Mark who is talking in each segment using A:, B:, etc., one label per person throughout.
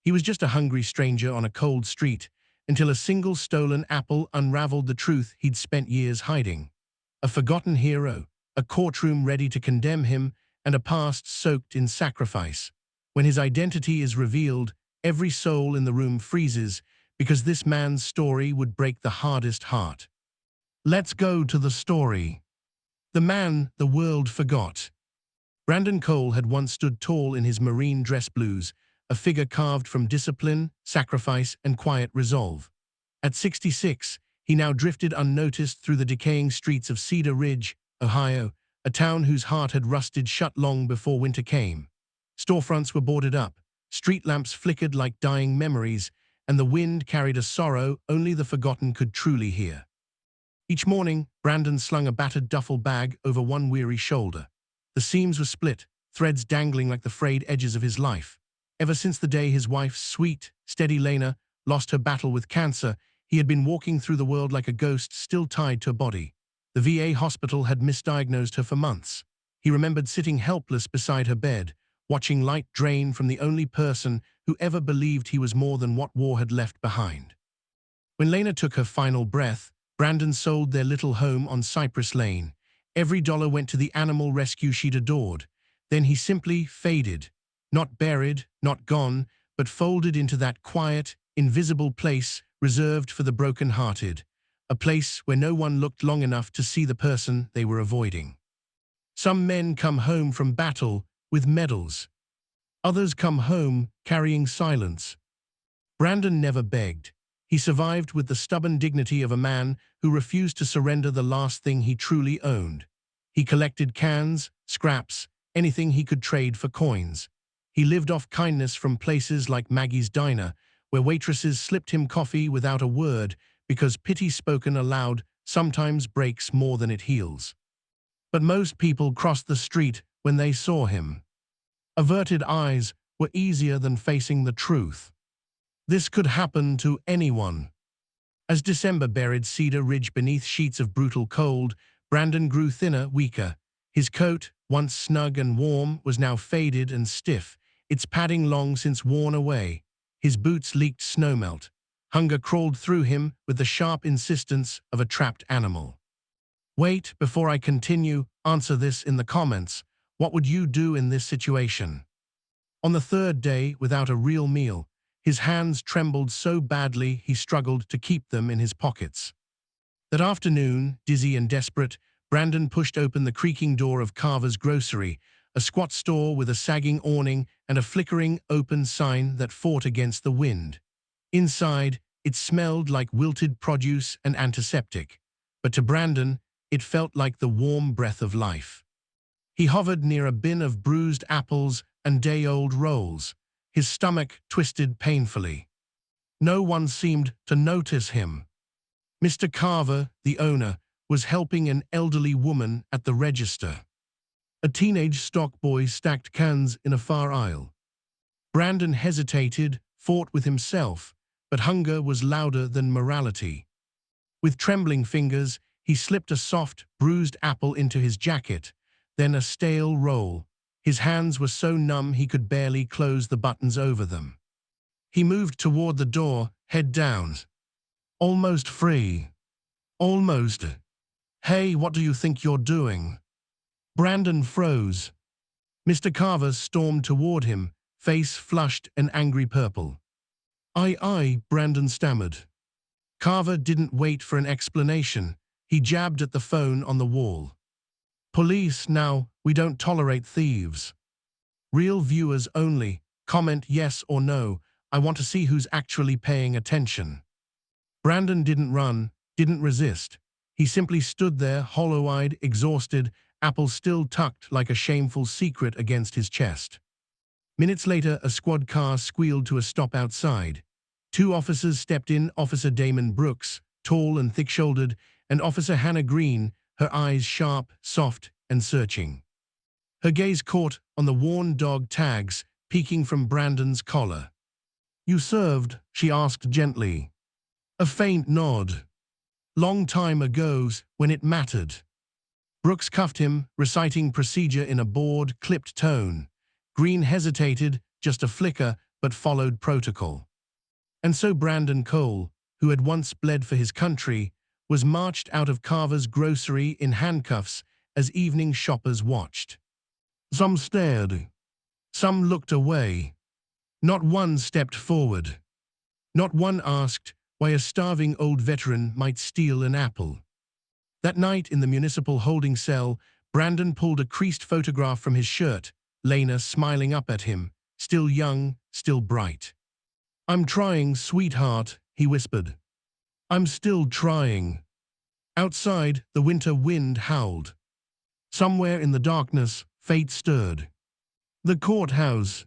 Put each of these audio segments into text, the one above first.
A: He was just a hungry stranger on a cold street, until a single stolen apple unraveled the truth he'd spent years hiding. A forgotten hero, a courtroom ready to condemn him, and a past soaked in sacrifice. When his identity is revealed, every soul in the room freezes, because this man's story would break the hardest heart. Let's go to the story. The man the world forgot. Brandon Cole had once stood tall in his marine dress blues, a figure carved from discipline, sacrifice, and quiet resolve. At 66, he now drifted unnoticed through the decaying streets of Cedar Ridge, Ohio, a town whose heart had rusted shut long before winter came. Storefronts were boarded up, street lamps flickered like dying memories, and the wind carried a sorrow only the forgotten could truly hear. Each morning, Brandon slung a battered duffel bag over one weary shoulder. The seams were split, threads dangling like the frayed edges of his life. Ever since the day his wife, sweet, steady Lena, lost her battle with cancer, he had been walking through the world like a ghost still tied to a body. The VA hospital had misdiagnosed her for months. He remembered sitting helpless beside her bed, watching light drain from the only person who ever believed he was more than what war had left behind. When Lena took her final breath, Brandon sold their little home on Cypress Lane. Every dollar went to the animal rescue she'd adored. Then he simply faded. Not buried, not gone, but folded into that quiet, invisible place reserved for the broken-hearted, a place where no one looked long enough to see the person they were avoiding. Some men come home from battle with medals. Others come home carrying silence. Brandon never begged. He survived with the stubborn dignity of a man who refused to surrender the last thing he truly owned. He collected cans, scraps, anything he could trade for coins. He lived off kindness from places like Maggie's Diner, where waitresses slipped him coffee without a word because pity spoken aloud sometimes breaks more than it heals. But most people crossed the street when they saw him. Averted eyes were easier than facing the truth. This could happen to anyone. As December buried Cedar Ridge beneath sheets of brutal cold, Brandon grew thinner, weaker. His coat, once snug and warm, was now faded and stiff, its padding long since worn away. His boots leaked snowmelt. Hunger crawled through him with the sharp insistence of a trapped animal. Wait, before I continue, answer this in the comments. What would you do in this situation? On the third day, without a real meal, his hands trembled so badly he struggled to keep them in his pockets. That afternoon, dizzy and desperate, Brandon pushed open the creaking door of Carver's Grocery, a squat store with a sagging awning and a flickering open sign that fought against the wind. Inside, it smelled like wilted produce and antiseptic, but to Brandon, it felt like the warm breath of life. He hovered near a bin of bruised apples and day-old rolls, his stomach twisted painfully. No one seemed to notice him. Mr. Carver, the owner, was helping an elderly woman at the register. A teenage stock boy stacked cans in a far aisle. Brandon hesitated, fought with himself, but hunger was louder than morality. With trembling fingers, he slipped a soft, bruised apple into his jacket, then a stale roll. His hands were so numb he could barely close the buttons over them. He moved toward the door, head down. Almost free. Almost. Hey, what do you think you're doing? Brandon froze. Mr. Carver stormed toward him, face flushed and angry purple. Brandon stammered. Carver didn't wait for an explanation. He jabbed at the phone on the wall. Police now, we don't tolerate thieves. Real viewers only. Comment yes or no. I want to see who's actually paying attention. Brandon didn't run, didn't resist. He simply stood there, hollow-eyed, exhausted, apple still tucked like a shameful secret against his chest. Minutes later, a squad car squealed to a stop outside. Two officers stepped in, Officer Damon Brooks, tall and thick-shouldered, and Officer Hannah Green, her eyes sharp, soft, and searching. Her gaze caught on the worn dog tags peeking from Brandon's collar. You served, she asked gently. A faint nod. Long time ago, when it mattered. Brooks cuffed him, reciting procedure in a bored, clipped tone. Green hesitated, just a flicker, but followed protocol. And so Brandon Cole, who had once bled for his country, was marched out of Carver's grocery in handcuffs as evening shoppers watched. Some stared. Some looked away. Not one stepped forward. Not one asked why a starving old veteran might steal an apple. That night in the municipal holding cell, Brandon pulled a creased photograph from his shirt, Lena smiling up at him, still young, still bright. "I'm trying, sweetheart," he whispered. "I'm still trying." Outside, the winter wind howled. Somewhere in the darkness, fate stirred. The courthouse.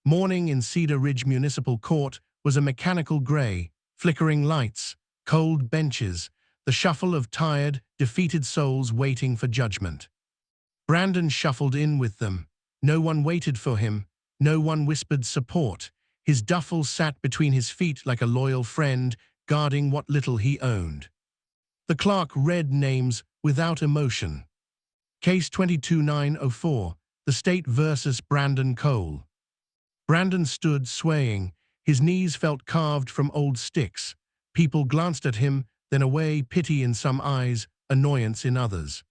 A: Morning in Cedar Ridge Municipal Court was a mechanical gray, flickering lights, cold benches, the shuffle of tired, defeated souls waiting for judgment. Brandon shuffled in with them. No one waited for him. No one whispered support. His duffel sat between his feet like a loyal friend, guarding what little he owned. The clerk read names without emotion. Case 22904, the state versus Brandon Cole. Brandon stood swaying. His knees felt carved from old sticks. People glanced at him, then away, pity in some eyes, annoyance in others.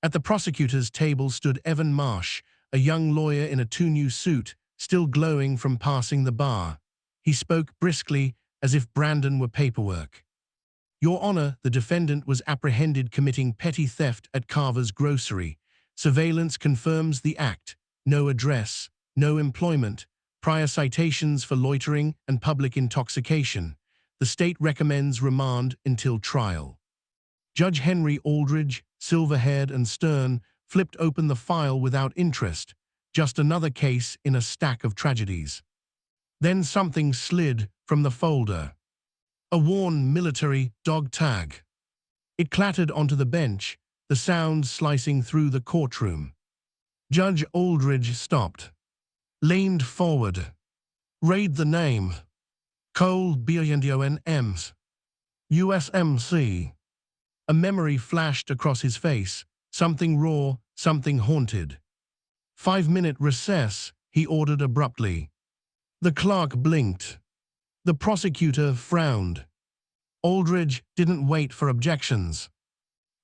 A: At the prosecutor's table stood Evan Marsh, a young lawyer in a too-new suit, still glowing from passing the bar. He spoke briskly, as if Brandon were paperwork. "Your Honor, the defendant was apprehended committing petty theft at Carver's grocery. Surveillance confirms the act. No address, no employment, prior citations for loitering and public intoxication. The state recommends remand until trial." Judge Henry Aldridge, silver-haired and stern, flipped open the file without interest. Just another case in a stack of tragedies. Then something slid from the folder. A worn military dog tag. It clattered onto the bench, the sound slicing through the courtroom. Judge Aldridge stopped. Leaned forward. "Read the name. Cole Bion's. USMC. A memory flashed across his face, something raw, something haunted. "5-minute recess," he ordered abruptly. The clerk blinked. The prosecutor frowned. Aldridge didn't wait for objections.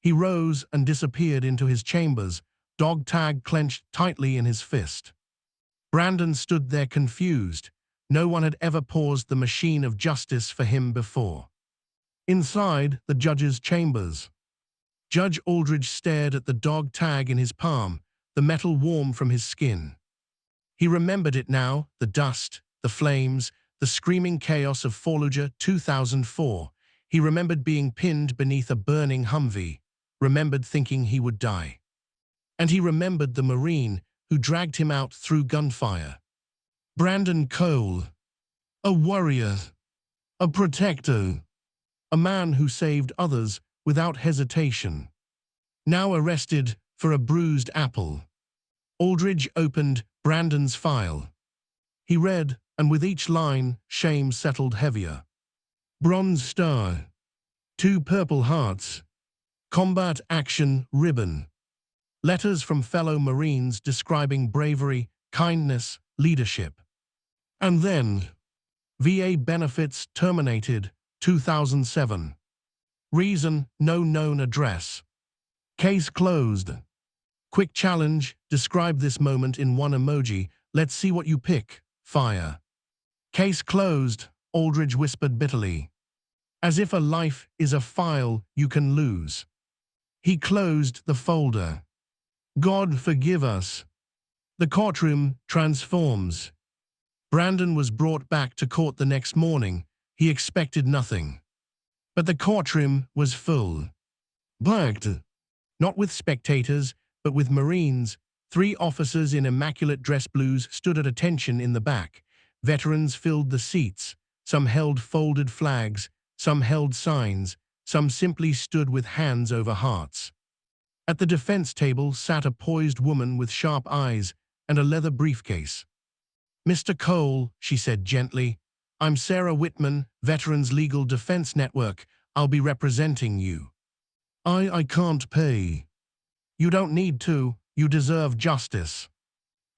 A: He rose and disappeared into his chambers, dog tag clenched tightly in his fist. Brandon stood there confused. No one had ever paused the machine of justice for him before. Inside the judge's chambers, Judge Aldridge stared at the dog tag in his palm, the metal warm from his skin. He remembered it now, the dust, the flames, the screaming chaos of Fallujah 2004. He remembered being pinned beneath a burning Humvee, remembered thinking he would die. And he remembered the Marine who dragged him out through gunfire. Brandon Cole, a warrior, a protector, a man who saved others without hesitation. Now arrested for a bruised apple. Aldridge opened Brandon's file. He read, and with each line, shame settled heavier. Bronze Star. 2 Purple Hearts. Combat Action Ribbon. Letters from fellow Marines describing bravery, kindness, leadership. And then, VA benefits terminated, 2007. Reason, no known address. Case closed. Quick challenge, describe this moment in 1 emoji. Let's see what you pick. Fire. Case closed, Aldridge whispered bitterly. As if a life is a file you can lose. He closed the folder. God forgive us. The courtroom transforms. Brandon was brought back to court the next morning. He expected nothing. But the courtroom was full. Packed. Not with spectators, but with Marines. 3 officers in immaculate dress blues stood at attention in the back. Veterans filled the seats. Some held folded flags, some held signs, some simply stood with hands over hearts. At the defense table sat a poised woman with sharp eyes and a leather briefcase. "Mr. Cole," she said gently, "I'm Sarah Whitman, Veterans Legal Defense Network. I'll be representing you." I can't pay." "You don't need to. You deserve justice."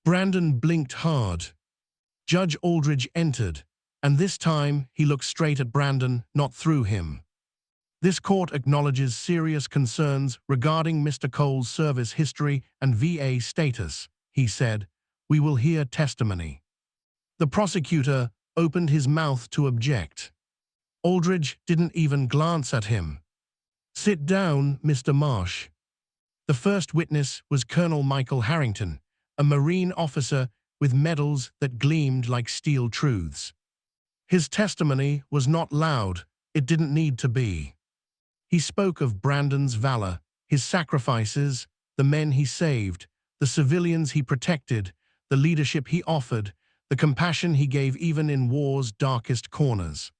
A: Brandon blinked hard. Judge Aldridge entered, and this time he looked straight at Brandon, not through him. This court acknowledges serious concerns regarding Mr. Cole's service history and VA status, he said. We will hear testimony. The prosecutor opened his mouth to object. Aldridge didn't even glance at him. Sit down, Mr. Marsh. The first witness was Colonel Michael Harrington, a Marine officer with medals that gleamed like steel truths. His testimony was not loud. It didn't need to be. He spoke of Brandon's valor, his sacrifices, the men he saved, the civilians he protected, the leadership he offered, the compassion he gave even in war's darkest corners.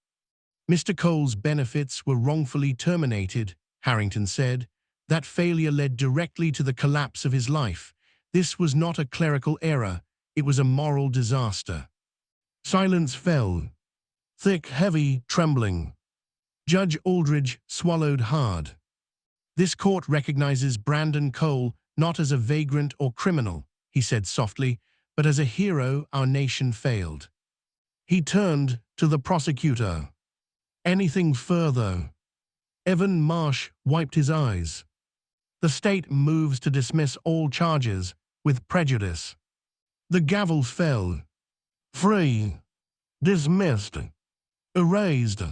A: Mr. Cole's benefits were wrongfully terminated, Harrington said. That failure led directly to the collapse of his life. This was not a clerical error, it was a moral disaster. Silence fell. Thick, heavy, trembling. Judge Aldridge swallowed hard. This court recognizes Brandon Cole not as a vagrant or criminal, he said softly, but as a hero our nation failed. He turned to the prosecutor. Anything further? Evan Marsh wiped his eyes. The state moves to dismiss all charges with prejudice. The gavel fell. Free. Dismissed. Erased.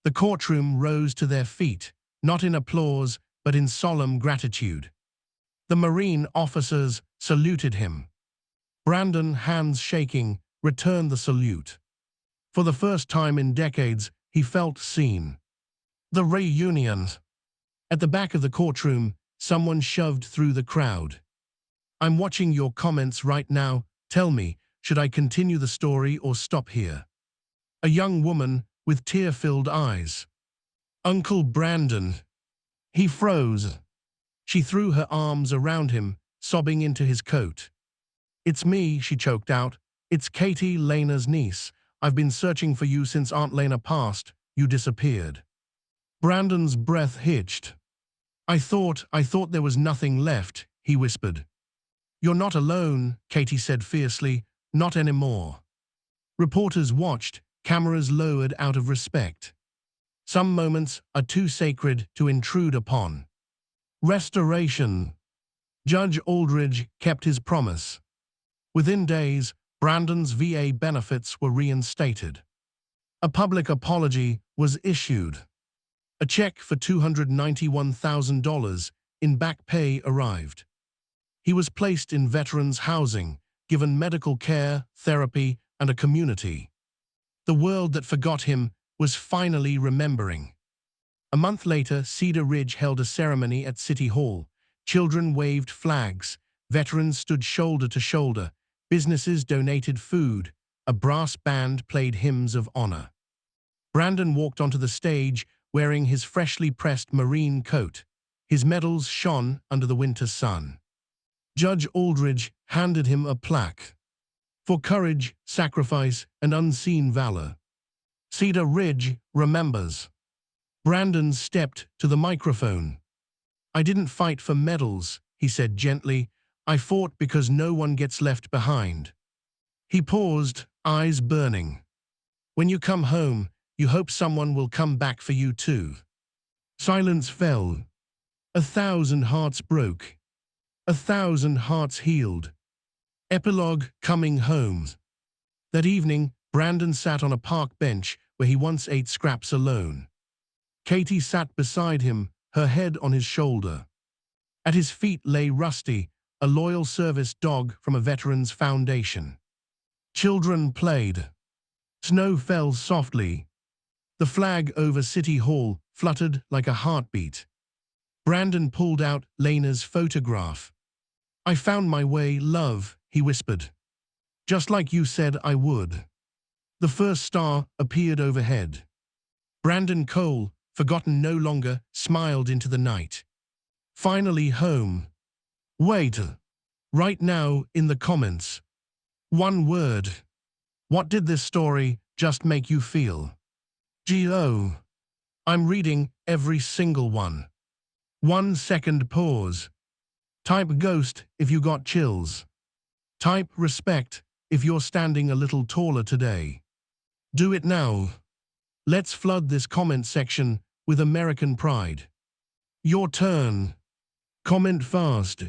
A: The courtroom rose to their feet, not in applause, but in solemn gratitude. The Marine officers saluted him. Brandon, hands shaking, returned the salute. For the first time in decades, he felt seen. The reunion. At the back of the courtroom, someone shoved through the crowd. I'm watching your comments right now. Tell me, should I continue the story or stop here? A young woman with tear-filled eyes. Uncle Brandon. He froze. She threw her arms around him, sobbing into his coat. It's me, she choked out. It's Katie, Lena's niece. I've been searching for you since Aunt Lena passed. You disappeared. Brandon's breath hitched. I thought there was nothing left, he whispered. You're not alone, Katie said fiercely. Not anymore. Reporters watched, cameras lowered out of respect. Some moments are too sacred to intrude upon. Restoration. Judge Aldridge kept his promise. Within days, Brandon's VA benefits were reinstated. A public apology was issued. A check for $291,000 in back pay arrived. He was placed in veterans' housing, given medical care, therapy, and a community. The world that forgot him was finally remembering. A month later, Cedar Ridge held a ceremony at City Hall. Children waved flags, veterans stood shoulder to shoulder, businesses donated food, a brass band played hymns of honor. Brandon walked onto the stage wearing his freshly pressed Marine coat. His medals shone under the winter sun. Judge Aldridge handed him a plaque. For courage, sacrifice, and unseen valor. Cedar Ridge remembers. Brandon stepped to the microphone. I didn't fight for medals, he said gently. I fought because no one gets left behind. He paused, eyes burning. When you come home, you hope someone will come back for you too. Silence fell. 1,000 hearts broke. 1,000 hearts healed. Epilogue: Coming Home. That evening, Brandon sat on a park bench where he once ate scraps alone. Katie sat beside him, her head on his shoulder. At his feet lay Rusty, a loyal service dog from a veteran's foundation. Children played. Snow fell softly. The flag over City Hall fluttered like a heartbeat. Brandon pulled out Lena's photograph. I found my way, love, he whispered. Just like you said I would. The first star appeared overhead. Brandon Cole, forgotten no longer, smiled into the night. Finally home. Wait. Right now, in the comments. One word. What did this story just make you feel? G.O. I'm reading every single one. 1 second pause. Type ghost if you got chills. Type respect if you're standing a little taller today. Do it now. Let's flood this comment section with American pride. Your turn. Comment fast.